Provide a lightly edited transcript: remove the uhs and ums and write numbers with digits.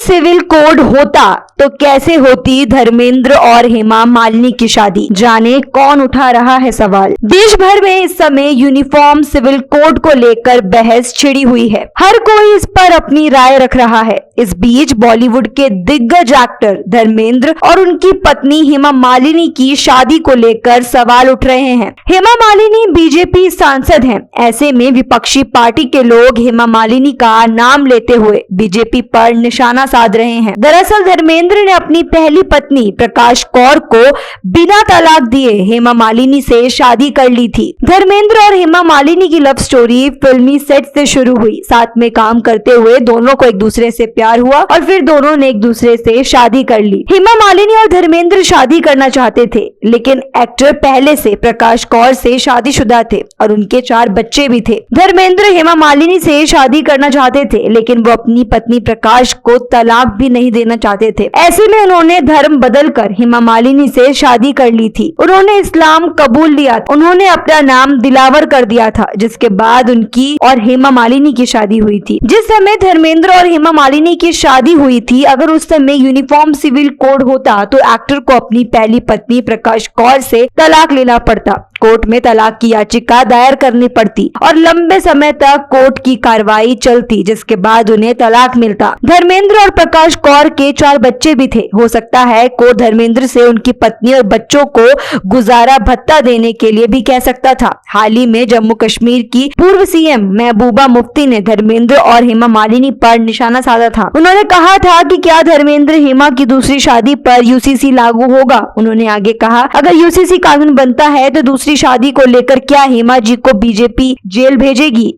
Civil code होता तो कैसे होती धर्मेंद्र और हेमा मालिनी की शादी। जाने कौन उठा रहा है सवाल। देश भर में इस समय यूनिफॉर्म सिविल कोड को लेकर बहस छिड़ी हुई है। हर कोई इस पर अपनी राय रख रहा है। इस बीच बॉलीवुड के दिग्गज एक्टर धर्मेंद्र और उनकी पत्नी हेमा मालिनी की शादी को लेकर सवाल उठ रहे हैं। हेमा मालिनी बीजेपी सांसद हैं। ऐसे में विपक्षी पार्टी के लोग हेमा मालिनी का नाम लेते हुए बीजेपी पर निशाना साध रहे हैं। दरअसल धर्मेंद्र ने अपनी पहली पत्नी प्रकाश कौर को बिना तलाक दिए हेमा मालिनी से शादी कर ली थी। धर्मेंद्र और हेमा मालिनी की लव स्टोरी फिल्मी सेट से शुरू हुई। साथ में काम करते हुए दोनों को एक दूसरे से प्यार हुआ और फिर दोनों ने एक दूसरे से शादी कर ली। हेमा मालिनी और धर्मेंद्र शादी करना चाहते थे, लेकिन एक्टर पहले से प्रकाश कौर से शादीशुदा थे और उनके 4 बच्चे भी थे। धर्मेंद्र हेमा मालिनी से शादी करना चाहते थे, लेकिन वो अपनी पत्नी प्रकाश को तलाक भी नहीं देना चाहते थे। ऐसे में उन्होंने धर्म बदलकर हेमा मालिनी से शादी कर ली थी। उन्होंने इस्लाम कबूल लिया। उन्होंने अपना नाम दिलावर कर दिया था, जिसके बाद उनकी और हेमा मालिनी की शादी हुई थी। जिस समय धर्मेंद्र और हेमा मालिनी की शादी हुई थी, अगर उस समय यूनिफॉर्म सिविल कोड होता तो एक्टर को अपनी पहली पत्नी प्रकाश कौर से तलाक लेना पड़ता। कोर्ट में तलाक की याचिका दायर करनी पड़ती और लंबे समय तक कोर्ट की कार्रवाई चलती, जिसके बाद उन्हें तलाक मिलता। धर्मेंद्र और प्रकाश कौर के 4 बच्चे भी थे। हो सकता है कोर्ट धर्मेंद्र से उनकी पत्नी और बच्चों को गुजारा भत्ता देने के लिए भी कह सकता था। हाल ही में जम्मू कश्मीर की पूर्व सीएम महबूबा मुफ्ती ने धर्मेंद्र और हेमा मालिनी पर निशाना साधा था। उन्होंने कहा था कि क्या धर्मेंद्र हेमा की दूसरी शादी पर यूसीसी लागू होगा। उन्होंने आगे कहा, अगर यूसीसी कानून बनता है तो दूसरी शादी को लेकर क्या हेमा जी को बीजेपी जेल भेजेगी।